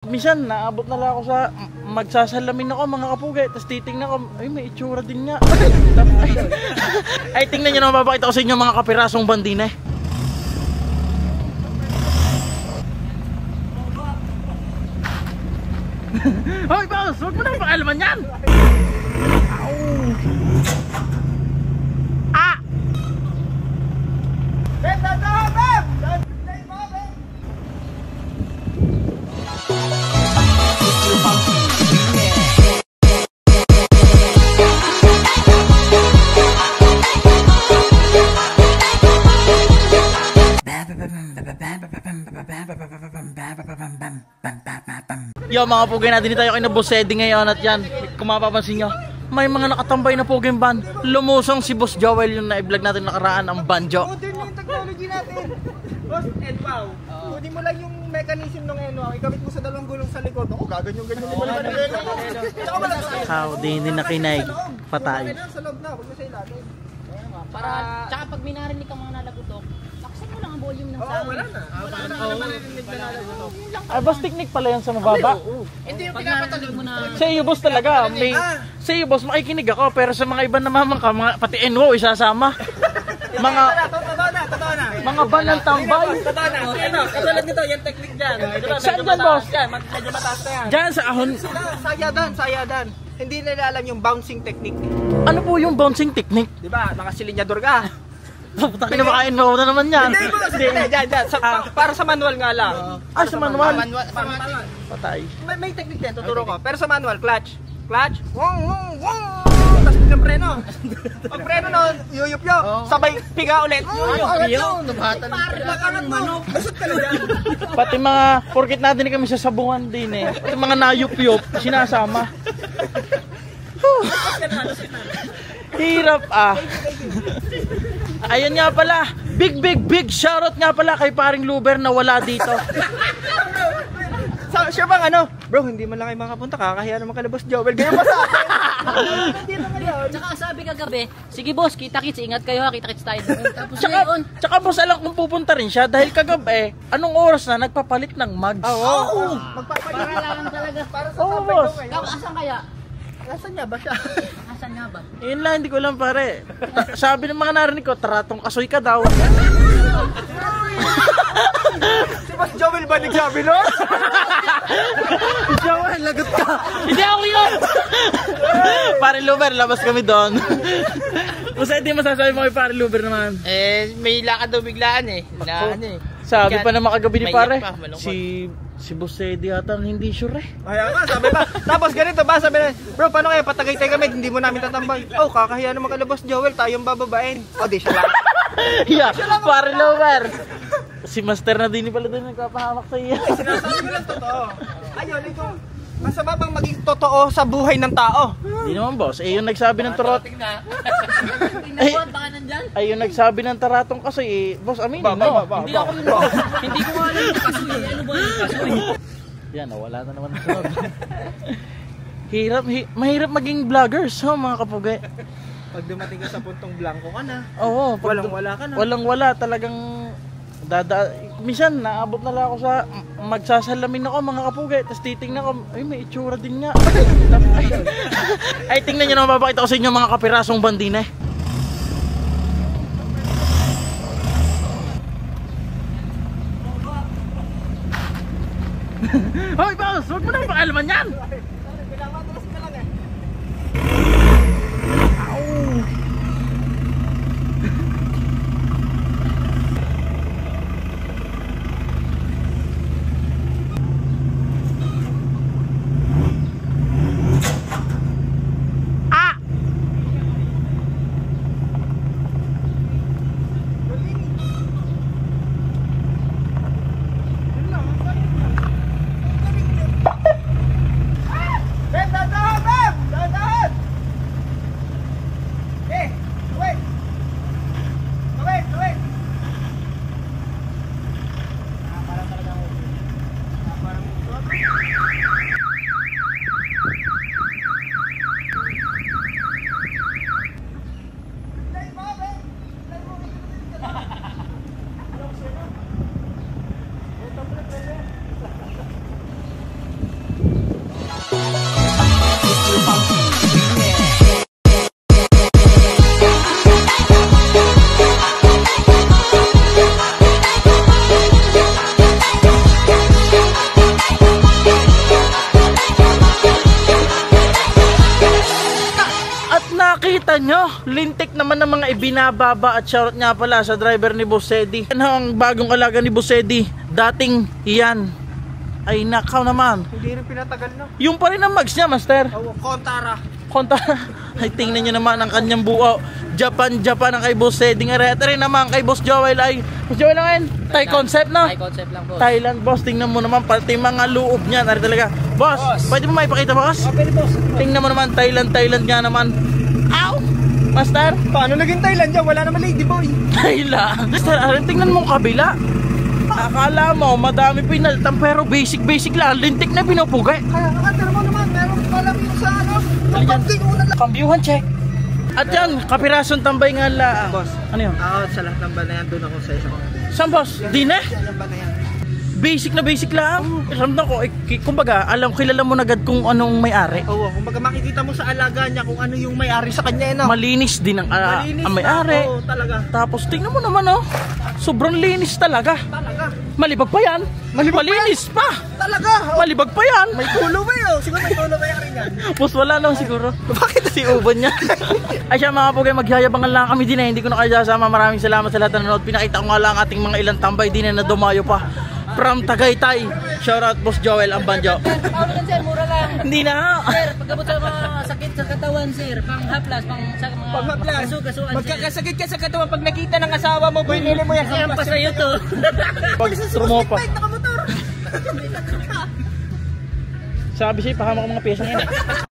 Minsan, naabot na lang ako sa magsasalamin ako mga kapugay, tapos titingnan ko, ay may itsura din nga. Ay, tingnan nyo na, mapapakita ko sa inyo mga kapirasong bandina eh. Hoy boss, huwag mo na pakalaman yan! Ah! Yo mga pugay, natin tayo kay na Boss Eddie ngayon at yan, kung mapapansin nyo, may mga nakatambay na pugay ban. Lumusong si Boss Joel yung na-vlog natin nakaraan, ang banjo. Modern yung technology natin. Boss, and wow. Kunin mo lang yung mechanism ng eno, ikabit mo sa dalawang gulong sa likod. Ako, gaganyan mo naman ang eno. Tsaka wala sa side. How, di nakinig. Patay. Sa loob na, huwag mo sa ilalim. Para, tsaka pag minarinig ka mga nalagutok, laksan mo lang ang volume ng sound. Oo, wala na. Wala na maririnig na nalagutok. Ay, boss, technique pala yan sa mababa. Hindi yung Pag narinig mo na, Sa iyo boss talaga, may sa iyo boss makikinig ako, pero sa mga ibang namamangka, mga pati NWO isasama. Mga Totoo na. mga banang tambay. Totoo na. Ano, katulad nito, yung technique dyan. Saan dyan, boss? Yan, medyo mataas na yan. Diyan sa ahon. Sayadan. Hindi nila alam yung bouncing technique. Ano po yung bouncing technique? Di ba? Nakasilinyador ka. Putang ina, baka NWO na naman yan. Hindi, dyan. Para sa manual nga lang. Ah, sa manual. Manual. Patay. May technique din, tuturo ko. Pero sa manual, clutch. Wong. Tapos biglang preno. Pag preno nun, yuyup-yup. Sabay piga ulit. Nabatan mo. Basot ka lang. Pati mga, porkit natin kami sa sabungan din eh. Pati mga nayup-yup, sinasama. Hirap ah. Ayun nga pala, big shoutout nga pala kay paring Luber na wala dito. Siya bang ano? Bro, hindi man lang kayo makapunta, kakahiya naman kay Boss Joel. Ganyan pa sa akin. Nandito ngayon. tsaka sabi kagabi, sige boss, kita-kits, ingat kayo ha, kita-kits tayo. Tapos ngayon, Tsaka boss, alam kung pupunta rin siya dahil kagabi, anong oras na nagpapalit ng mags? Oo. para lang talaga. Para sa Oo, topic boss. ko ngayon. Asan kaya? Nasaan niya ba siya? Asan nga ba? Yun lang, hindi ko lang pare. Sabi ng mga narinig ko, taratong kasoy ka daw. Si Boss Joel ba nagsabi nun? Joel, lagot ka. Hindi ako yun. Pare Luber, labas kami doon. Basta hindi masasabi mo kay pare Luber naman. May lakad daw biglaan eh. Sabi pa naman kagabi ni pare, Maiyak pa, malungkot. si Boss Eddie ata hindi sure eh. Kaya nga, sabi ba? Tapos ganito ba, sabi na, bro, paano kaya patagaytay kami, hindi mo namin tatambay. Oh, kakahiya naman kay Boss Joel, tayong bababain. O, di siya lang. Yeah, pare Luber. Si Master na din pala doon nagpapahamak sa iyo. Sinasabi ko lang totoo. Ayun, ito. Masama bang maging totoo sa buhay ng tao? Hindi naman boss, yung nagsabi ng turot. Tingnan baka nandyan? Yung nagsabi ng taratong kasoy eh, boss aminin mo. Hindi ako hindi ko alam yung kasoy. Ano ba yung kasoy? Yan, nawala na naman ang sunod. Mahirap maging vloggers, mga kapugay. Pag dumating ka sa puntong blanco ka na. Oo, Walang-wala ka na. Walang-wala, talagang minsan naabot na lang ako sa magsasalamin ako mga kapugay, tapos titingnan ko, ay may itsura din nga. Ay, tingnan nyo na, mapapakita ko sa inyo mga kapirasong bandina eh. Hoy boss, huwag mo na pakalaman yan! Pinapatalas ka lang eh. tingnan nyo, lintik naman ng mga ibinababa at shoutout nga pala sa driver ni Boss Eddie. Yan ang bagong alaga ni Boss Eddie. Dating yan. Ay nakaw naman. Hindi rin pinatagal na. Yung pa rin ang mags niya, Master. Oh, Kontara. Konta. Ay tingnan nyo naman ang kanyang buo. Japan ang kay Boss Eddie nga rin. At rin naman kay Boss Joel ay Boss Joel lang yan. Thai concept no? Thai concept lang, boss. Thailand boss, tingnan mo naman pati mga loob niya, nari talaga. Boss, pwede mo maipakita boss? Pwede boss. Tingnan mo naman Thailand nga naman. Ow! Master, Paano naging Thailand dyan? Wala naman lady boy. Thailand. Master, arin tingnan mo ang kabila. Akala mo madami pinaltan pero basic lang, lintik na pinupugay. Kaya nakatira mo naman, meron pala yung sa ano. Pagpagting una lang. Kambyuhan check. At yan, kapirasong tambay nga la. Boss. Ano yun? Ako sa lahat ng banayan doon ako sa isang. Saan boss? Di na? Yan ang banayan. Basic lang. Ramdam ko, kumbaga, kilala mo na agad kung anong may-ari. Oo, kumbaga makikita mo sa alaga niya kung ano yung may-ari sa kanya. No? Malinis din ang Malinis ang may-ari. Oo, talaga. Tapos tingnan mo naman oh. Sobrang linis talaga. Talaga. Malibag pa yan. Malinis pa. Talaga. Malibag pa yan. May tulo ba yun? Siguro may tulo ba yan rin yan? Boss, wala naman siguro. Bakit si uban niya? Ay siya mga pugay, magyayabangan lang kami din eh. Hindi ko na kayo sasama. Maraming salamat sa lahat na nanood. Pinakita ko nga lang ating mga ilang tambay din na dumayo pa. From Tagaytay. Shoutout Boss Joel Ambanjo. Ano yan, sir? Mura lang. Hindi na. Sir, pagkabot sa mga sakit sa katawan, sir, pang haplas, pang sa mga Pagmaplas. kasuan, sir. Magkakasakit ka sa katawan pag nakita ng asawa mo, binili mo yan. Hampas na yun to. Pag trumopa. Nakamotor. Sabi siya, pakama ko mga pyesa ngayon eh.